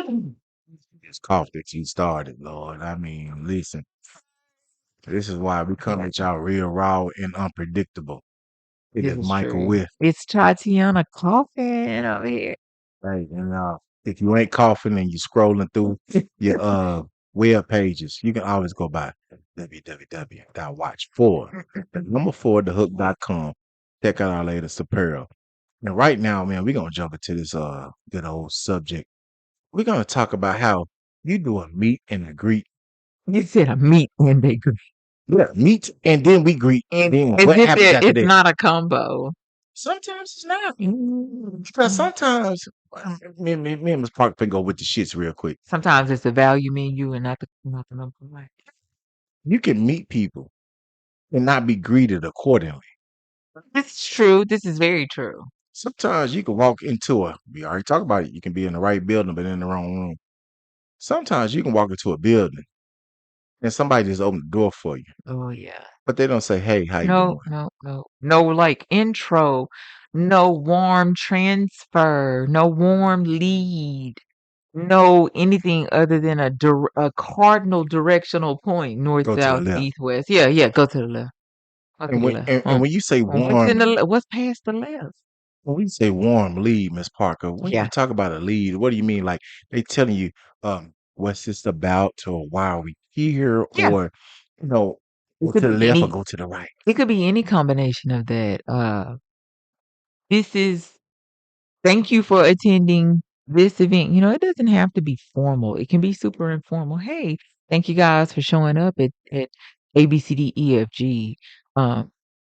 This cough that you started, Lord. I mean, listen, this is why we come at y'all real raw and unpredictable. It This is is Michael true. with. It's Tatiana coughing over here. Hey, and if you ain't coughing and you scrolling through your web pages, you can always go by www.watch4 number 4 thehook.com. Check out our latest apparel. And right now, man, we're gonna jump into this good old subject. We're gonna talk about how you do a meet and a greet. You said a meat and bakery. Yeah, meet and then we greet. And Then as what if happens after it's that? not a combo. Sometimes it's not. Because Mm. sometimes me and Miss Park can go with the shits real quick. Sometimes it's the value menu and not the number one. You can meet people and not be greeted accordingly. This is true. This is very true. Sometimes you can walk into we already talked about it. You can be in the right building, but in the wrong room. Sometimes you can walk into a building and somebody just open the door for you, Oh yeah. but they don't say, "Hey, how you No, doing?" no, no. No like intro. No warm transfer. No warm lead. No anything other than a cardinal directional point, north, Go to the south, left. east, west. Yeah, yeah. Go to the left. Go to And the when left. and when you say What's in warm, what's past the left? when we say warm lead, Miss Parker, when you Yeah. talk about a lead, what do you mean? Like they telling you, what's this about, or why are we here, Yeah. or you know, It go could to the be left or any go to the right. it could be any combination of that. This is thank you for attending this event. It doesn't have to be formal. It can be super informal. Hey, thank you guys for showing up at ABCDEFG. Um,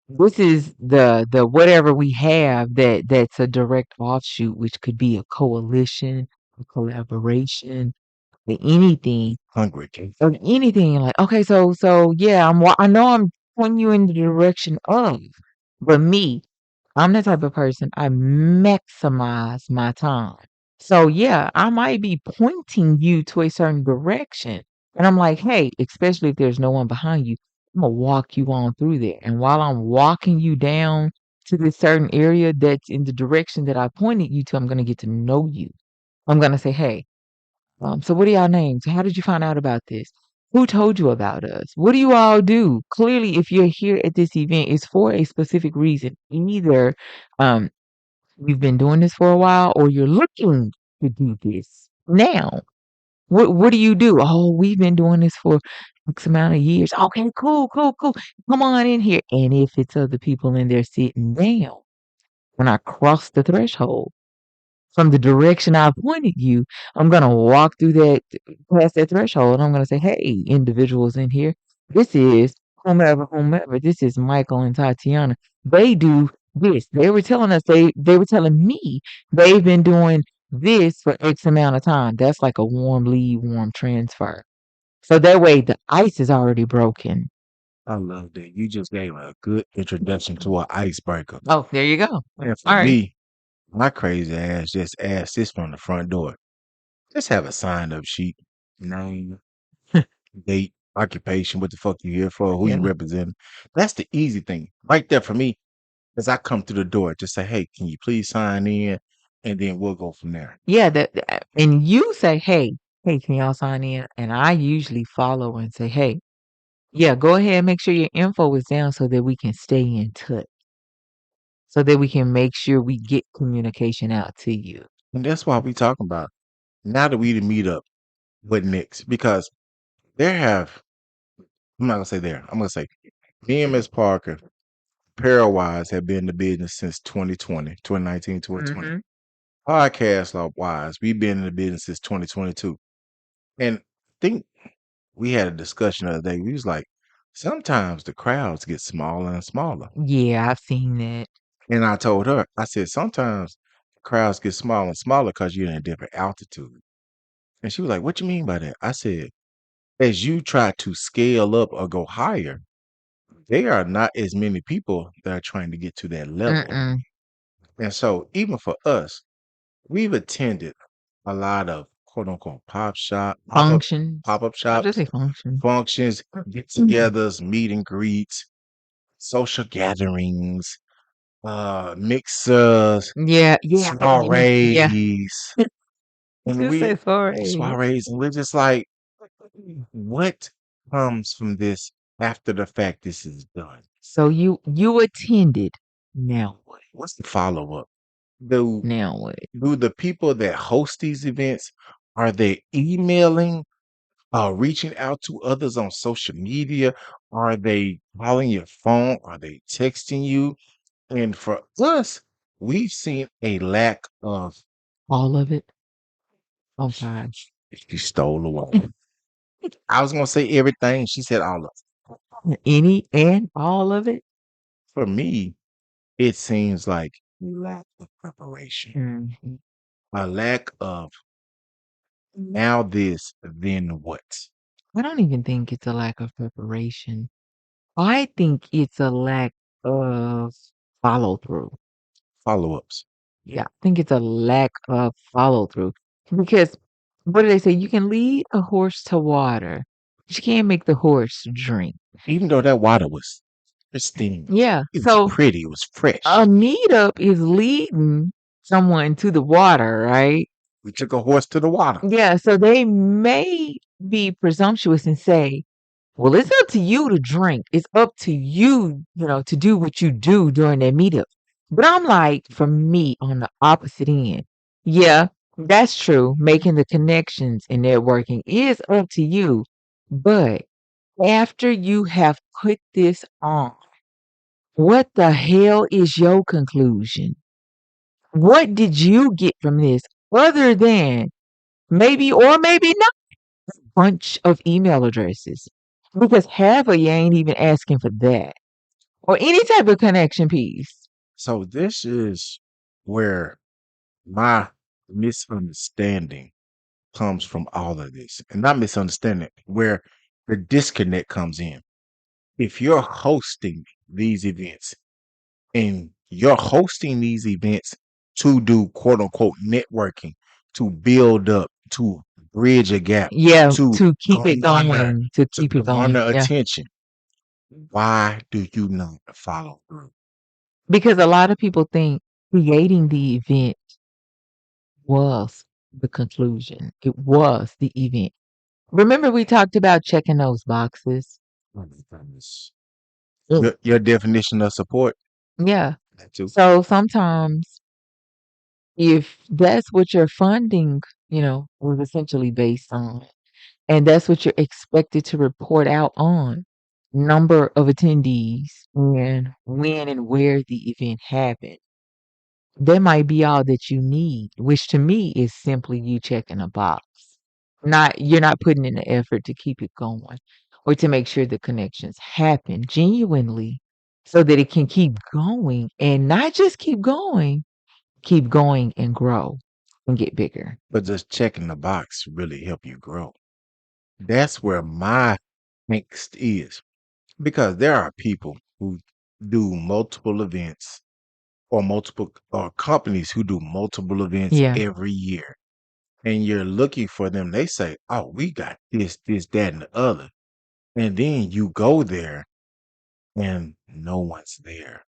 this is the whatever we have that's a direct offshoot, which could be a coalition, a collaboration, anything Hungry. or anything like, okay, so yeah, I know I'm pointing you in the direction of, but me, I'm the type of person I maximize my time. So yeah, I might be pointing you to a certain direction. And I'm like, hey, especially if there's no one behind you, I'm gonna walk you on through there. And while I'm walking you down to this certain area that's in the direction that I pointed you to, I'm gonna get to know you. I'm gonna say, hey, so what are y'all names? How did you find out about this? Who told you about us? What do you all do? Clearly, if you're here at this event, it's for a specific reason. Either um, you've been doing this for a while or you're looking to do this now. What do you do? Oh, we've been doing this for X amount of years. Okay, cool, cool, cool. Come on in here. And if it's other people in there sitting down, when I cross the threshold, from the direction I pointed you, I'm gonna walk through that past that threshold and I'm gonna say, hey, individuals in here, this is whomever, this is Michael and Tatiana. They do this. They were telling us they were telling me they've been doing this for X amount of time. That's like a warm lead, warm transfer. So that way the ice is already broken. I love that. You just gave a good introduction to an icebreaker. Oh, there you go. All And for right. me, my crazy ass just asked this from the front door. Just have a sign up sheet, name, date, occupation, what the fuck you here for, who you Yeah. represent. That's the easy thing right there for me. As I come through the door, just say, "Hey, can you please sign in?" And then we'll go from there. Yeah, and you say, hey, can y'all sign in? And I usually follow and say, hey, yeah, go ahead and make sure your info is down so that we can stay in touch, so that we can make sure we get communication out to you. And that's why we talking about now that we to meet up, what next? Because there have I'm not gonna say there. I'm gonna say me and Miss Parker, Apparel wise, have been in the business since 2020, 2019, 2020. Mm-hmm. Podcast wise, we've been in the business since 2022. And I think we had a discussion the other day. We was like, sometimes the crowds get smaller and smaller. Yeah, I've seen that. And I told her, I said, sometimes the crowds get smaller and smaller because you're in a different altitude. And she was like, what you mean by that? I said, as you try to scale up or go higher, there are not as many people that are trying to get to that level. Mm-mm. And so even for us, we've attended a lot of quote unquote Functions. pop-up I'll just shops, say functions. functions, get-togethers, meet and greets, social gatherings, mixers, Yeah, yeah, yeah. soirees. And You we say sorry. soirees, and we're just like, what comes from this after the fact this is done? So you attended. Now what? What's the follow-up? Do Now what? do the people that host these events, are they emailing, reaching out to others on social media? Are they calling your phone? Are they texting you? And for us, we've seen a lack of All of it? Oh God. she stole away. I was gonna say everything. She said all of it. Any and all of it? For me, it seems like a lack of preparation, Mhm. a lack of now this, then what? I don't even think it's a lack of preparation. I think it's a lack of follow through. Follow-ups. Yeah, I think it's a lack of follow through because what do they say? You can lead a horse to water, but you can't make the horse drink. Even though that water was pristine, Yeah. it was So pretty, it was a fresh. meetup is leading someone to the water, right? We took a horse to the water. Yeah. So they may be presumptuous and say, well, it's up to you to drink. It's up to you, to do what you do during that meetup. But I'm like, for me, on the opposite end, yeah, that's true. Making the connections and networking is up to you. But after you have put this on, what the hell is your conclusion? What did you get from this other than maybe or maybe not bunch of email addresses? Because half of you ain't even asking for that or any type of connection piece. So this is where my misunderstanding comes from all of this. And not misunderstanding, where the disconnect comes in. If you're hosting these events and you're hosting these events to do quote unquote networking, to build up, to bridge a gap, Yeah, to to keep it garner, going, to to keep it going. garner Yeah. attention, why do you not follow through? Because a lot of people think creating the event was the conclusion. It was the event. Remember we talked about checking those boxes? Oh my goodness. Mm. Your definition of support, Yeah. that too. So sometimes if that's what your funding, was essentially based on, and that's what you're expected to report out on, number of attendees and when and where the event happened, that might be all that you need, which to me is simply you checking a box. You're not putting in the effort to keep it going or to make sure the connections happen genuinely so that it can keep going and not just keep going and grow and get bigger. But just checking the box really help you grow. That's where my angst is. Because there are people who do multiple events or multiple or companies who do multiple events Yeah. every year. And you're looking for them. They say, oh, we got this, that, and the other. And then you go there and no one's there.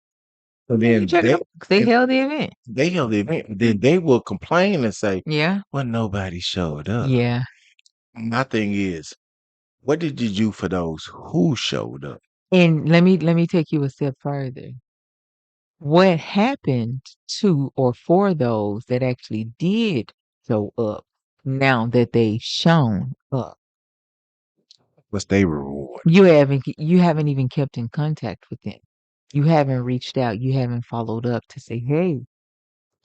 So You then checking the box. They and held the event. they held the event. Then they will complain and say, Yeah. well, nobody showed up. Yeah. My thing is, what did you do for those who showed up? And let me take you a step further. What happened to or for those that actually did show up now that they've shown up? What's their reward? You haven't even kept in contact with them. You haven't reached out. You haven't followed up to say, "Hey,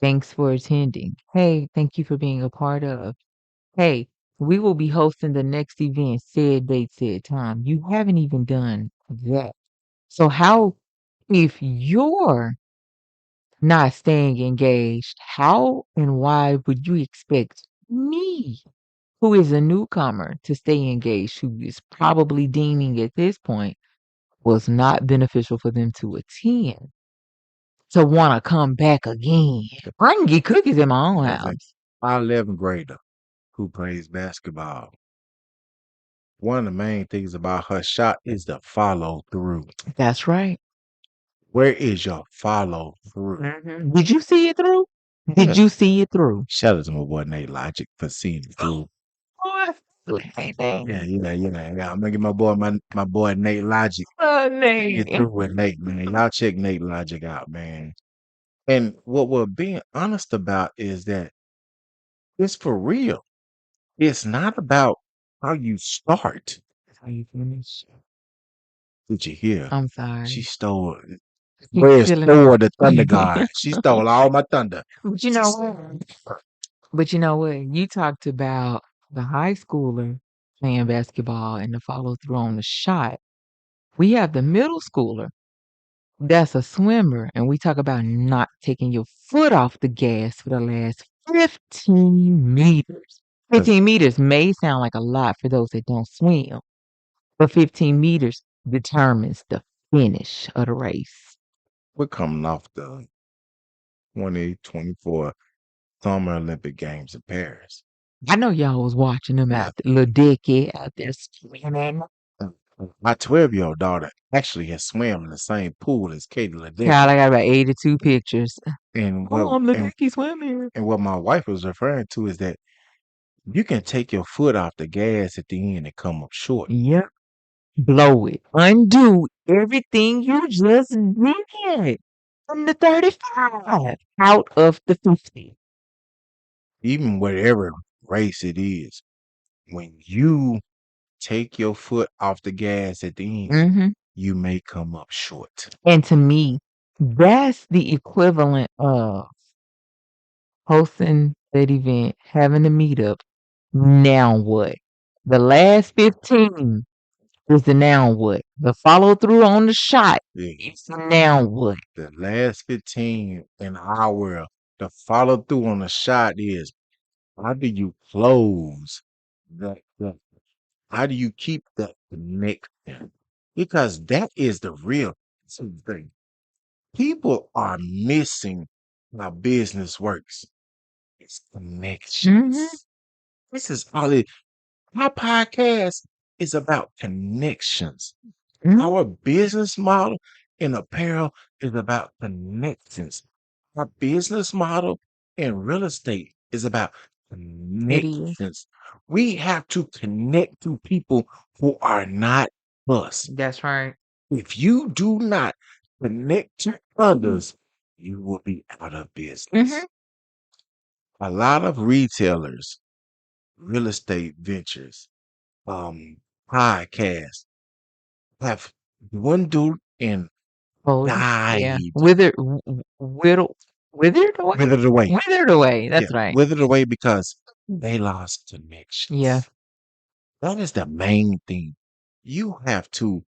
thanks for attending. Hey, thank you for being a part of. Hey, we will be hosting the next event, said date, said time." You haven't even done that. So how if you're not staying engaged, how and why would you expect me, who is a newcomer, to stay engaged, who is probably deeming at this point was not beneficial for them to attend, to want to come back again? I can get cookies in my own As house. our 11th grader who plays basketball, one of the main things about her shot is the follow through. That's right. Where is your follow through? Did you see it through? Did Yeah. you see it through? Shout out to my boy Nate Logic for seeing it through. Boy, hey, Yeah, Nate. yeah. I'm gonna get my boy Nate Logic. Oh, Get Nate. through with Nate, man. Y'all check Nate Logic out, man. And what we're being honest about is that it's for real. It's not about how you start. How you finish? Did you hear? I'm She sorry. stole Keep Where's stealing Thor on. the Thunder God? She stole all my thunder. But you know what? But you know what? You talked about the high schooler playing basketball and the follow through on the shot. We have the middle schooler that's a swimmer, and we talk about not taking your foot off the gas for the last 15 meters. 'Cause 15 meters may sound like a lot for those that don't swim, but 15 meters determines the finish of the race. we're coming off the 2024 Summer Olympic Games in Paris. I know y'all was watching them out there, little dickhead out there swimming. My 12-year-old daughter actually has swam in the same pool as Katie Child, I Ledecky. got about 82 pictures. And what Oh, I'm and, Ledecky swimming. and what my wife was referring to is that you can take your foot off the gas at the end and come up short. Yep. Blow it. Undo everything you just did from the 35 out of the 50. Even whatever race it is, when you take your foot off the gas at the end, Hmm. you may come up short. And to me, that's the equivalent of hosting that event, having a meetup. Now what? The last 15 is the now what? The follow through on the shot Yeah. is the now what? The last 15 in our world, the follow through on the shot is how do you close that how do you keep that connection? Because that is the real thing. People are missing how business works. It's Hmm. connections. This is all it. My podcast is about connections. Hmm. Our business model in apparel is about connections. Our business model in real estate is about It is. connections. We have to connect to people who are not us. That's right. If you do not connect to others, you will be out of Hmm. business. A lot of retailers, real estate ventures, um, podcasts have dwindled and Folded. Yeah. died, Whittled. Withered away? withered away. Withered away. Yeah, That's right. withered away because they lost Yeah. connections. That is the main thing. You have to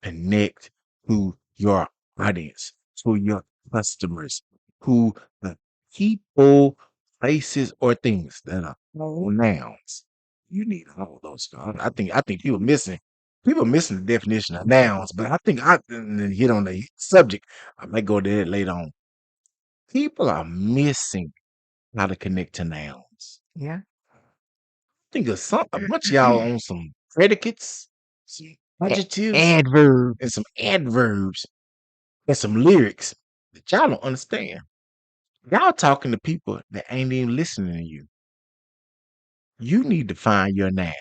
connect to your audience, to your customers, to the people, places, or things that are all nouns. You need all those. I think people missing the definition of nouns, but I think I hit on the subject. I might go there later on. People are missing how to connect to nouns. Yeah. Think of a bunch of y'all on some predicates, some adjectives, Adverb. and some adverbs and some lyrics that y'all don't understand. Y'all talking to people that ain't even listening to you. You need to find your now.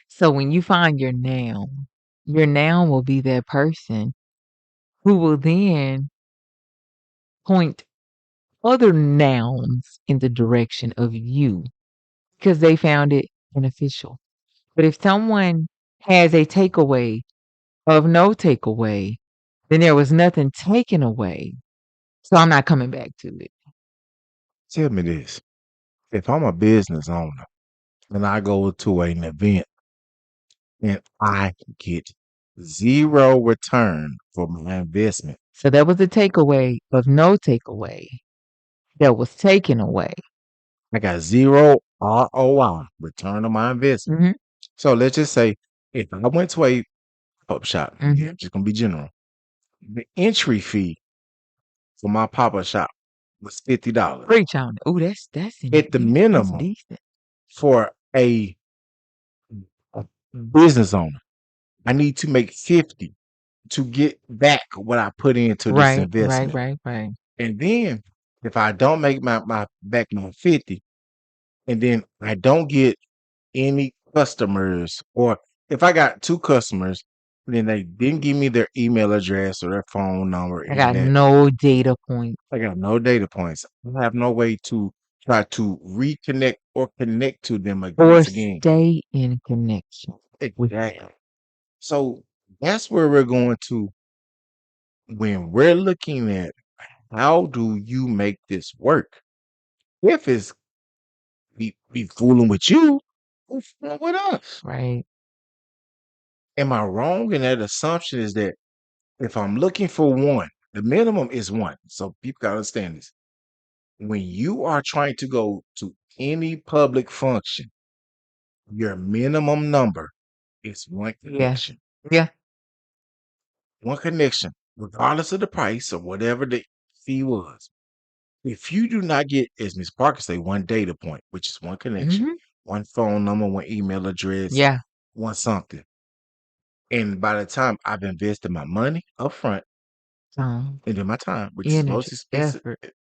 So when you find your noun will be that person who will then point other nouns in the direction of you because they found it beneficial. But if someone has a takeaway of no takeaway, then there was nothing taken away. So I'm not coming back to it. Tell me this. If I'm a business owner and I go to an event and I get zero return for my investment, So that was a takeaway of no takeaway that was taken away. I got zero ROI, return on my investment. Hmm. So let's just say if I went to a pop shop, Hmm. just gonna be general, the entry fee for my pop-up shop was $50. Preach on it. Oh, At the that's minimum decent. for a business owner, I need to make 50 to get back what I put into this Right, right, investment. right, right. And then If I don't make my back my 50, and then I don't get any customers, or if I got 2 customers, then they didn't give me their email address or their phone number, I any of got that. no data point I got no data points. I have no way to try to reconnect or connect to them or once again. stay in connection with Exactly. them. So that's where we're going to when we're looking at how do you make this work? If it's be fooling with you, who's fooling with us? Right. Am I wrong in that assumption? Is that if I'm looking for one, the minimum is one. So people gotta understand this. When you are trying to go to any public function, your minimum number is one Yeah. connection. Yeah. One connection, regardless of the price or whatever the fee was. If you do not get, as Miss Parker say, one data point, which is one connection, Hmm. one phone number, one email address, Yeah. one something. And by the time I've invested my money up front Time, and then my time, which is most energy, expensive, effort.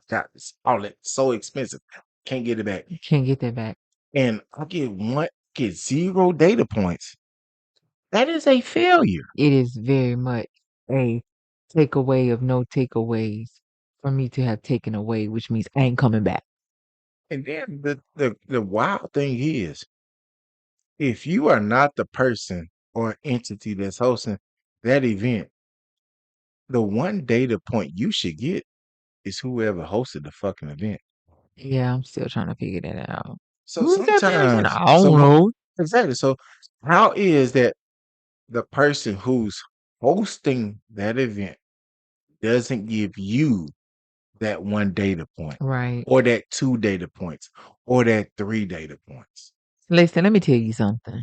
got all that so expensive, can't get it back. You can't get that back. And I get 0 data points. That is a failure. It is very much a takeaway of no takeaways for me to have taken away, which means I ain't coming back. And then the wild thing is, if you are not the person or entity that's hosting that event, the one data point you should get is whoever hosted the fucking event. Yeah, I'm still trying to figure that out. So Who's that person? sometimes, I don't know. exactly. So how is that the person who's hosting that event doesn't give you that one data point, Right. or that 2 data points, or that 3 data points? Listen, let me tell you something.